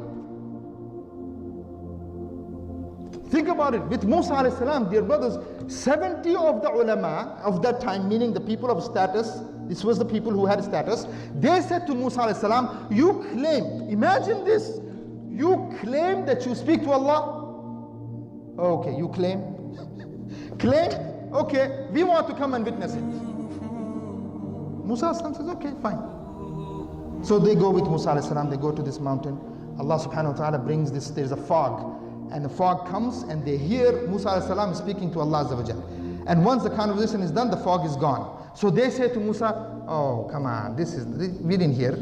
Think about it. With Musa alayhi salam, dear brothers, 70 of the ulama of that time, meaning the people of status, this was the people who had status, they said to Musa alayhi salam, you claim, imagine this, you claim that you speak to Allah. Okay, you claim? Claim? Okay, we want to come and witness it. Musa says, okay, fine. So they go with Musa alayhi salam, they go to this mountain. Allah subhanahu wa ta'ala brings this, there's a fog. And the fog comes and they hear Musa alayhi salam speaking to Allah Azza wa Jal. And once the conversation is done, the fog is gone. So they say to Musa, oh, come on, we didn't hear.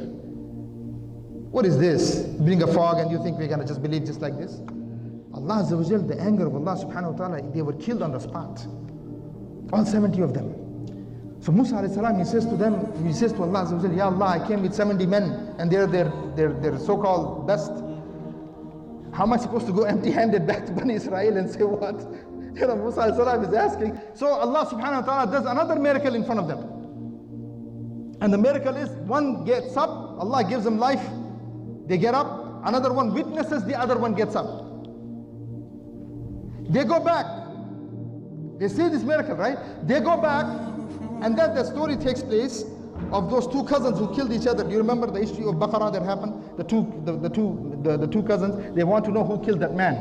What is this? Bring a fog and you think we're going to just believe just like this? Allah Azza wa Jal, the anger of Allah subhanahu wa ta'ala, they were killed on the spot. All 70 of them. So Musa alayhi salam, he says to them, he says to Allah Azza wa Jal, Ya Allah, I came with 70 men and they're so-called best. How am I supposed to go empty-handed back to Bani Israil and say what? You know, Musa alayhi salam is asking. So Allah subhanahu wa ta'ala does another miracle in front of them. And the miracle is, one gets up, Allah gives them life, they get up, another one witnesses, the other one gets up. They go back. They see this miracle, right? They go back, and then the story takes place of those two cousins who killed each other. Do you remember the issue of Baqarah that happened? The two cousins, they want to know who killed that man.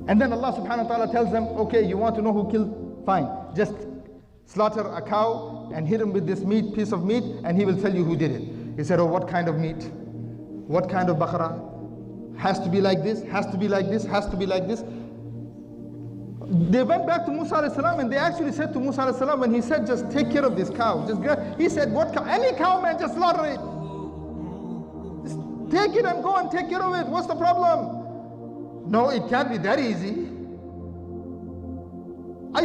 And then Allah subhanahu wa ta'ala tells them, okay, you want to know who killed? Fine. Just slaughter a cow and hit him with this piece of meat, and he will tell you who did it. He said, oh, what kind of meat? What kind of Baqarah? Has to be like this, has to be like this, has to be like this. They went back to Musa alayhi salam and they actually said to Musa alayhi salam, when he said, just take care of this cow. He said, what cow? Any cow, man, just slaughter it. Just take it and go and take care of it. What's the problem? No, it can't be that easy.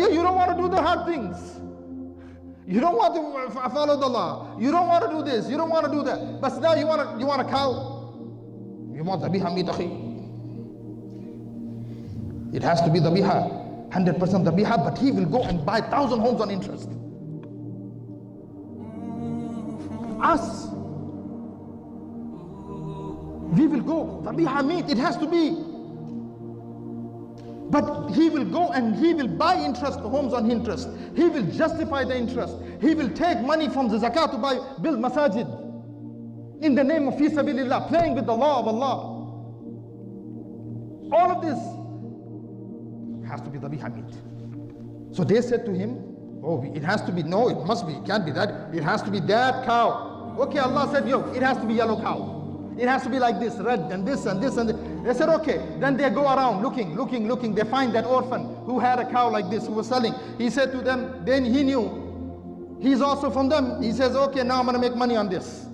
You don't want to do the hard things. You don't want to follow the law. You don't want to do this. You don't want to do that. But now you want a cow. You want dhabiha meat, akhi. It has to be dhabiha. 100% dhabiha, but he will go and buy 1,000 homes on interest. Us, we will go, dhabiha meat, it has to be. But he will go and he will buy interest, homes on interest. He will justify the interest. He will take money from the zakat to build masajid. In the name of fi sabilillah, playing with the law of Allah. All of this has to be dhabiha meat. So they said to him, oh, it has to be, no, it must be, it can't be that, it has to be that cow. Okay, Allah said, yo, it has to be yellow cow. It has to be like this, red, and this, and this, and this. They said, okay. Then they go around looking. They find that orphan who had a cow like this, who was selling. He said to them, then he knew, he's also from them. He says, okay, now I'm going to make money on this.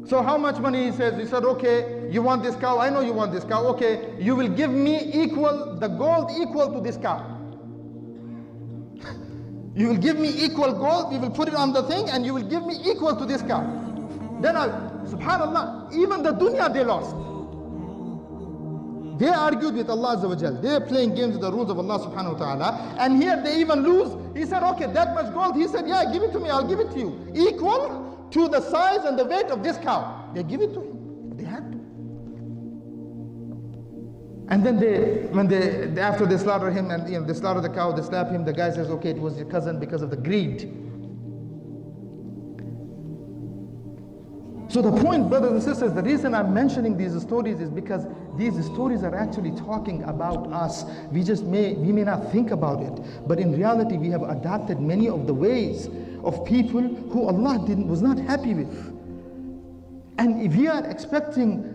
So how much money? He said, okay, you want this cow? I know you want this cow. Okay, you will give me the gold equal to this cow. You will give me equal gold, we will put it on the thing, and you will give me equal to this cow. Then subhanallah, even the dunya they lost. They argued with Allah Azza wa Jal. They are playing games with the rules of Allah subhanahu wa ta'ala. And here they even lose. He said, okay, that much gold. He said, yeah, give it to me, I'll give it to you. Equal to the size and the weight of this cow. They give it to him. They had to. And then after they slaughter him and they slaughter the cow, they slap him, the guy says, okay, it was your cousin because of the greed. So the point, brothers and sisters, the reason I'm mentioning these stories is because these stories are actually talking about us. We may not think about it, but in reality we have adopted many of the ways of people who Allah was not happy with. And if we are expecting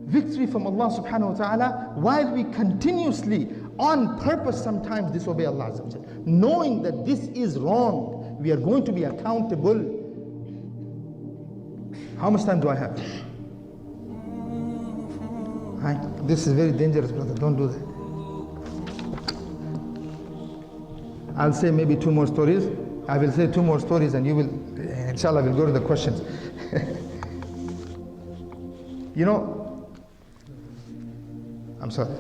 victory from Allah subhanahu wa ta'ala while we continuously, on purpose sometimes disobey Allah Azza wa Jalla, knowing that this is wrong, we are going to be accountable. How much time do I have? This is very dangerous, brother. Don't do that. I'll say maybe 2 more stories. I will say 2 more stories and you will, inshallah, we'll go to the questions. You know, I'm sorry.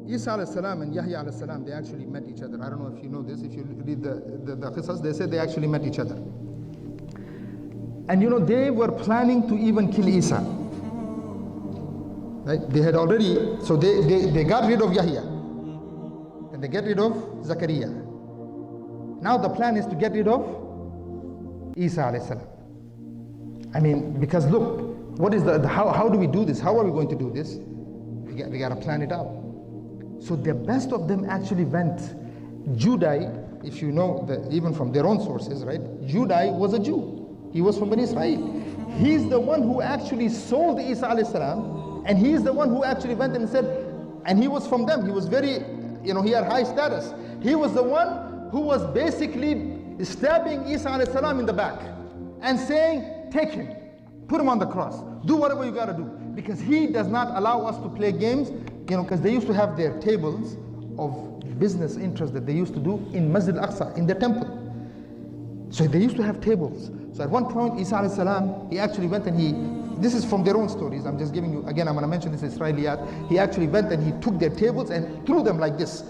Isa alayhi salam and Yahya alayhi salam, they actually met each other. I don't know if you know this. If you read the qisas, they said they actually met each other. And you know, they were planning to even kill Isa. Right? They had already, so they got rid of Yahya. And they get rid of Zakaria. Now the plan is to get rid of Isa alayhi salam. I mean, because look, what is how do we do this? How are we going to do this? We got to plan it out. So the best of them actually went. Judai, if you know, even from their own sources, right? Judai was a Jew. He was from Bani Israil. He's the one who actually sold Isa alayhi salam, and he's the one who actually went and said, and he was from them. He was very, you know, he had high status. He was the one who was basically stabbing Isa alayhi salam in the back and saying, take him, put him on the cross, do whatever you got to do, because he does not allow us to play games, you know, because they used to have their tables of business interests that they used to do in Masjid al-Aqsa, in their temple. So they used to have tables. So at one point, Isa alayhi salam, he actually went and this is from their own stories, I'm just giving you, again, I'm going to mention this Israiliyat. He actually went and he took their tables and threw them like this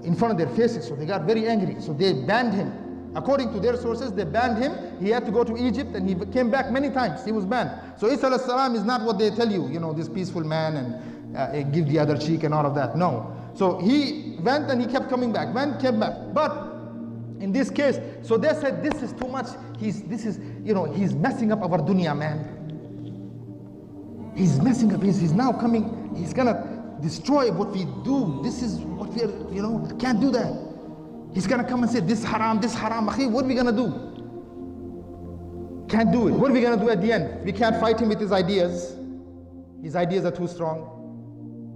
in front of their faces. So they got very angry. So they banned him. According to their sources, they banned him. He had to go to Egypt and he came back many times. He was banned. So Isa alayhi salam is not what they tell you, you know, this peaceful man and give the other cheek and all of that. No. So he went and he kept coming back, came back. But in this case, so they said, this is too much. He's messing up our dunya, man. He's messing up. He's now coming. He's gonna destroy what we do. This is what we're, you know, can't do that. He's gonna come and say, this haram, akhi, what are we gonna do? Can't do it. What are we gonna do at the end? We can't fight him with his ideas. His ideas are too strong.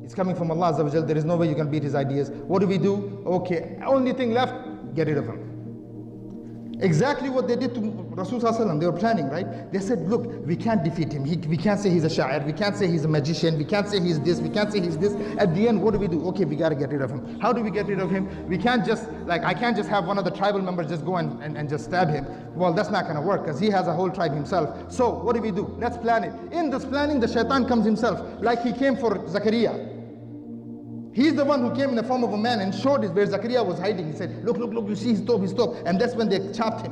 It's coming from Allah Azza wa Jal. There is no way you can beat his ideas. What do we do? Okay, only thing left, get rid of him. Exactly what they did to Rasul Sallallahu Alaihi Wasallam. They were planning, right? They said, look, we can't defeat him. We can't say he's a sha'ir. We can't say he's a magician. We can't say he's this. We can't say he's this. At the end, what do we do? Okay, we got to get rid of him. How do we get rid of him? We can't just, I can't just have one of the tribal members just go and just stab him. Well, that's not going to work because he has a whole tribe himself. So what do we do? Let's plan it. In this planning, the shaitan comes himself, like he came for Zakaria. He's the one who came in the form of a man and showed us where Zakaria was hiding. He said, look, you see his top. And that's when they chopped him.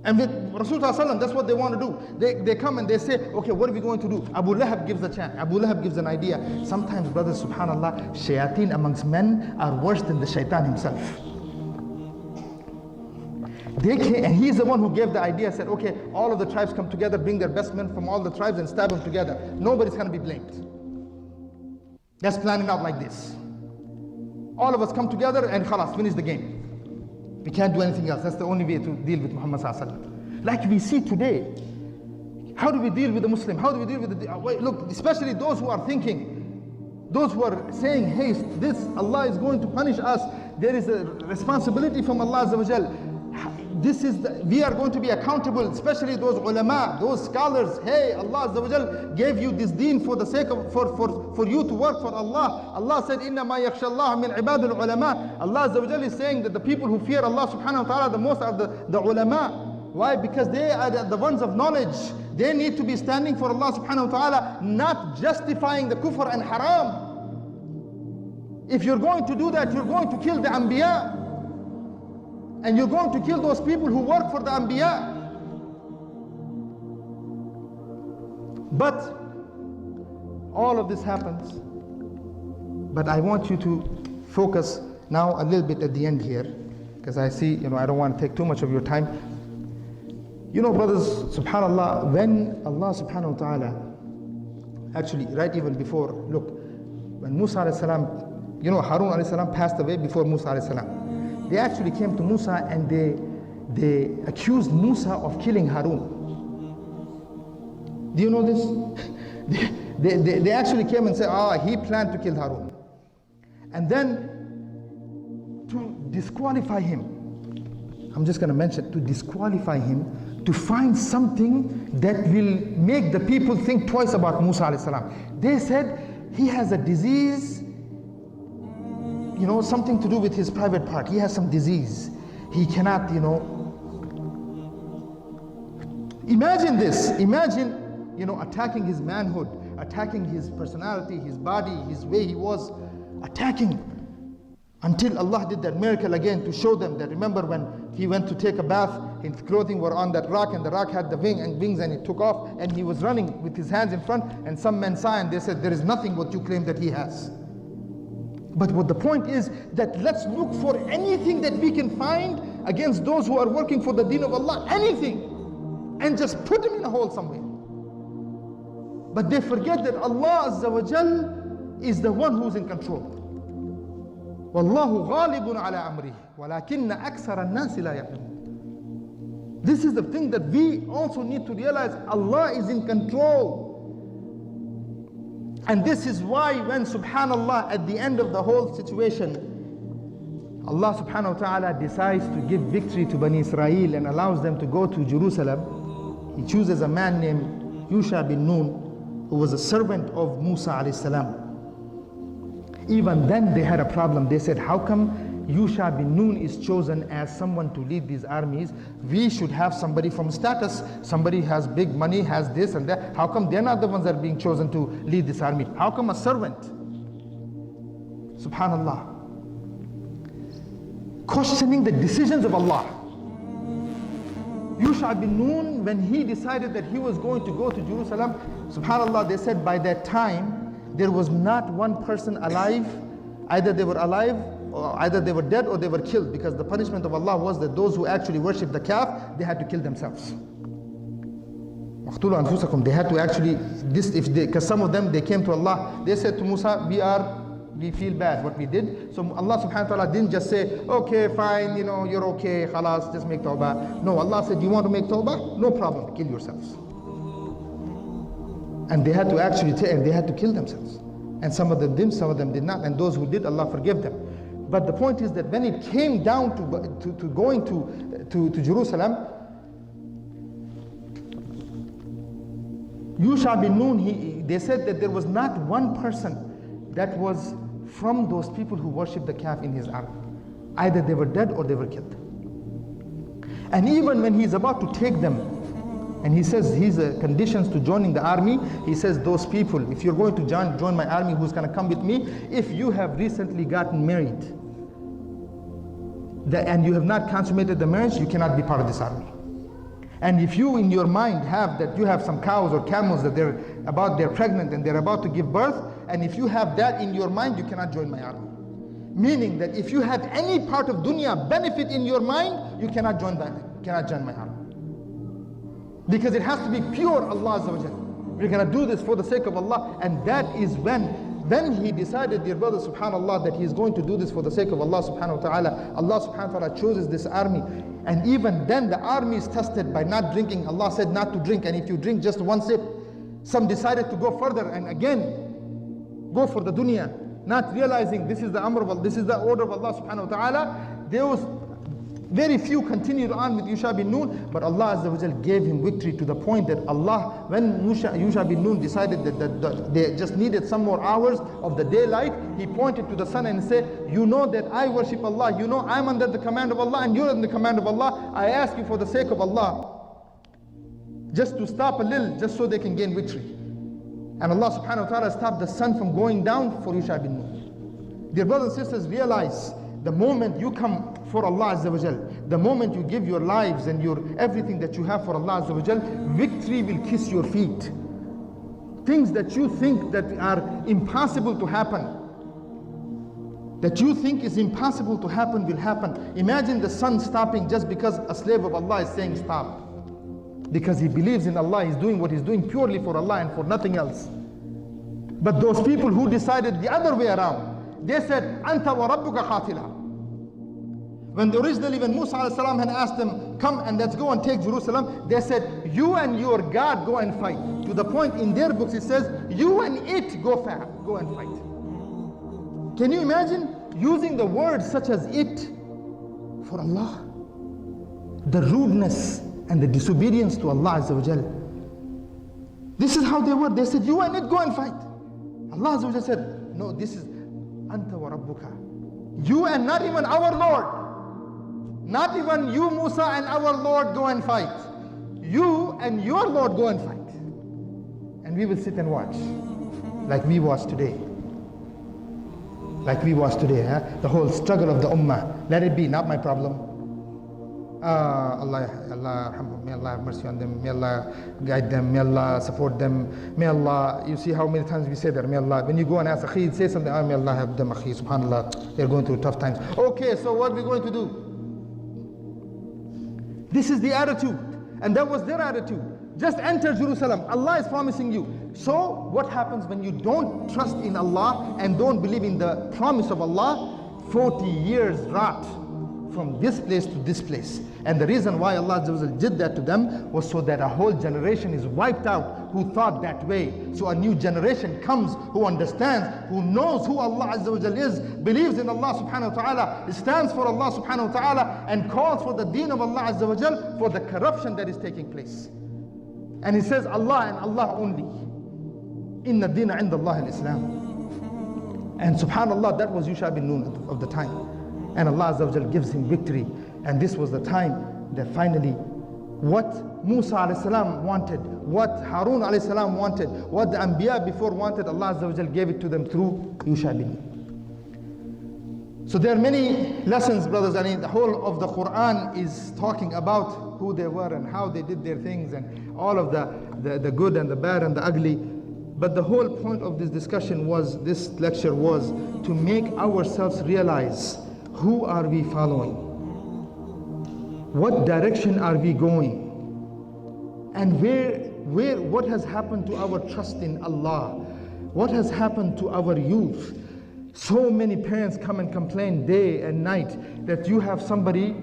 And with Rasulullah, that's what they want to do. They come and they say, okay, what are we going to do? Abu Lahab gives a chance. Abu Lahab gives an idea. Sometimes, brothers, subhanallah, shayateen amongst men are worse than the shaitan himself. They came, and he's the one who gave the idea, said, okay, all of the tribes come together, bring their best men from all the tribes and stab them together. Nobody's going to be blamed. That's planning out like this. All of us come together and khalas, finish the game. We can't do anything else. That's the only way to deal with Muhammad Sallallahu Alaihi Wasallam. Like we see today, how do we deal with the Muslim? How do we deal with the... Look, especially those who are thinking, those who are saying, hey, this, Allah is going to punish us. There is a responsibility from Allah Azza wa Jal. We are going to be accountable, especially those ulama, those scholars. Hey, Allah Azza wa Jal gave you this deen for the sake of, for you to work for Allah. Allah said, Inna ma yakhsha Allah min ibadul ulama. Allah Azza wa Jal is saying that the people who fear Allah subhanahu wa ta'ala the most are the ulama. Why? Because they are the ones of knowledge. They need to be standing for Allah subhanahu wa ta'ala, not justifying the kufr and haram. If you're going to do that, you're going to kill the anbiya. And you're going to kill those people who work for the Anbiya. But all of this happens. But I want you to focus now a little bit at the end here, because I see, I don't want to take too much of your time. Brothers, subhanAllah, when Allah subhanahu wa ta'ala, actually, right even before, look, when Musa alayhi salam, Harun alayhi salam passed away before Musa alayhi salam. They actually came to Musa and they accused Musa of killing Harun. Do you know this? They actually came and said, he planned to kill Harun. And then to disqualify him, I'm just going to mention, to disqualify him, to find something that will make the people think twice about Musa alayhi salam. They said, he has a disease. something to do with his private part. He has some disease. He cannot, Imagine this. Imagine, attacking his manhood, attacking his personality, his body, his way he was, attacking. Until Allah did that miracle again to show them that, remember when he went to take a bath, his clothing were on that rock and the rock had the wings and it took off and he was running with his hands in front and some men saw and they said, there is nothing what you claim that he has. But what the point is that let's look for anything that we can find against those who are working for the deen of Allah, anything, and just put them in a hole somewhere. But they forget that Allah Azza wa Jal is the one who's in control. وَاللَّهُ غَالِبٌ عَلَىٰ أَمْرِهِ وَلَكِنَّ أَكْثَرَ النَّاسِ لَا يَعْلَمُونَ. This is the thing that we also need to realize. Allah is in control. And this is why when, subhanallah, at the end of the whole situation, Allah subhanahu wa ta'ala decides to give victory to Bani Israil and allows them to go to Jerusalem, He chooses a man named Yusha bin Nun, who was a servant of Musa alayhi salam. Even then they had a problem. They said, how come Yusha bin Nun is chosen as someone to lead these armies? We should have somebody from status. Somebody has big money, has this and that. How come they're not the ones that are being chosen to lead this army? How come a servant? Subhanallah. Questioning the decisions of Allah. Yusha bin Nun, when he decided that he was going to go to Jerusalem, subhanallah, they said by that time, there was not one person alive. Either they were alive, or either they were dead, or they were killed. Because the punishment of Allah was that those who actually worshipped the calf, they had to kill themselves. They had to actually, because some of them, they came to Allah, they said to Musa, we feel bad what we did. So Allah subhanahu wa ta'ala didn't just say, okay, fine, you're okay, khalas, just make tawbah. No, Allah said, you want to make tawbah? No problem, kill yourselves. And they had to actually and they had to kill themselves. And some of them did, some of them did not. And those who did, Allah forgave them. But the point is that when it came down to going to Jerusalem, Yusha bin Nun, they said that there was not one person that was from those people who worshipped the calf in his army. Either they were dead or they were killed. And even when he's about to take them, and he says his conditions to joining the army, he says those people, if you're going to join my army, who's going to come with me? If you have recently gotten married and you have not consummated the marriage, you cannot be part of this army. And if you in your mind have that you have some cows or camels that they're pregnant and they're about to give birth, and if you have that in your mind, you cannot join my army. Meaning that if you have any part of dunya benefit in your mind, you cannot join my army. Because it has to be pure Allah Azza wa Jalla. We're going to do this for the sake of Allah. And that is when he decided, dear brother, subhanallah, that he's going to do this for the sake of Allah subhanahu wa ta'ala. Allah subhanahu wa ta'ala chooses this army. And even then the army is tested by not drinking. Allah said not to drink. And if you drink just one sip, some decided to go further and again go for the dunya, not realizing this is the amr of Allah, this is the order of Allah subhanahu wa ta'ala. Those very few continued on with Yusha bin Nun, but Allah Azza wa Jal gave him victory to the point that Allah, when Yusha bin Nun decided that they just needed some more hours of the daylight, he pointed to the sun and said, you know that I worship Allah, you know I'm under the command of Allah and you're under the command of Allah. I ask you for the sake of Allah, just to stop a little, just so they can gain victory. And Allah subhanahu wa ta'ala stopped the sun from going down for Yusha bin Nun. Dear brothers and sisters, realize the moment you come for Allah Azza wa Jal, the moment you give your lives and your everything that you have for Allah Azza wa Jal, victory will kiss your feet. Things that you think that are impossible to happen, that you think is impossible to happen, will happen. Imagine the sun stopping just because a slave of Allah is saying stop. Because he believes in Allah, he's doing what he's doing purely for Allah and for nothing else. But those people who decided the other way around, they said, Anta wa rabbuka qatila. When originally when Musa alayhi salam had asked them, come and let's go and take Jerusalem, they said, you and your God go and fight. To the point in their books it says, you and it go and fight. Can you imagine using the word such as it for Allah? The rudeness and the disobedience to Allah Azza wa Jal. This is how they were. They said, you and it go and fight. Allah Azza wa Jal said, no, this is Anta wa Rabbuka. You and not even our Lord, not even you, Musa, and our Lord go and fight. You and your Lord go and fight. And we will sit and watch, like we watch today. Like we watch today, the whole struggle of the ummah. Let it be, not my problem. May Allah have mercy on them. May Allah guide them. May Allah support them. May Allah, you see how many times we say that. May Allah, when you go and ask Akhi, say something, may Allah have them, Akhi, subhanAllah, they're going through tough times. Okay, so what are we going to do? This is the attitude. And that was their attitude. Just enter Jerusalem. Allah is promising you. So what happens when you don't trust in Allah and don't believe in the promise of Allah? 40 years rot from this place to this place. And the reason why Allah did that to them was so that a whole generation is wiped out who thought that way. So a new generation comes who understands, who knows who Allah is, believes in Allah subhanahu wa ta'ala, stands for Allah subhanahu wa ta'ala, and calls for the deen of Allah for the corruption that is taking place. And he says Allah and Allah only. Inna dina inda Allah al-Islam. And subhanallah, that was Yusha bin Nun of the time. And Allah Azza wa Jal gives him victory. And this was the time that finally what Musa alayhi salam wanted, what Harun alayhi salam wanted, what the Anbiya before wanted, Allah Azza wa Jal gave it to them through Yusha bin Nun. So there are many lessons, brothers, and the whole of the Quran is talking about who they were and how they did their things and all of the good and the bad and the ugly. But the whole point of this discussion was, this lecture was to make ourselves realize, who are we following? What direction are we going? And what has happened to our trust in Allah? What has happened to our youth? So many parents come and complain day and night that you have somebody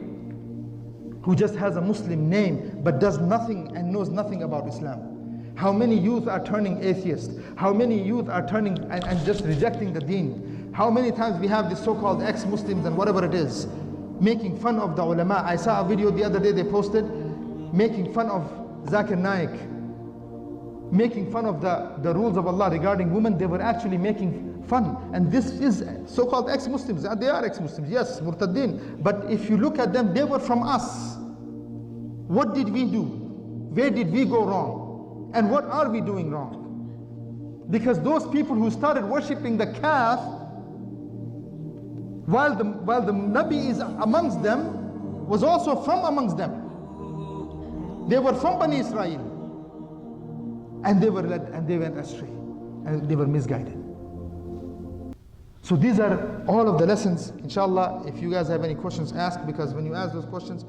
who just has a Muslim name but does nothing and knows nothing about Islam. How many youth are turning atheist? How many youth are turning and just rejecting the deen? How many times we have these so-called ex-Muslims and whatever it is, making fun of the ulama. I saw a video the other day they posted, making fun of Zakir Naik, making fun of the rules of Allah regarding women. They were actually making fun. And this is so-called ex-Muslims. They are ex-Muslims, yes, murtaddin. But if you look at them, they were from us. What did we do? Where did we go wrong? And what are we doing wrong? Because those people who started worshipping the calf, while the Nabi is amongst them, was also from amongst them. They were from Bani Israil. And they were led and they went astray. And they were misguided. So these are all of the lessons. Inshallah, if you guys have any questions, ask, because when you ask those questions,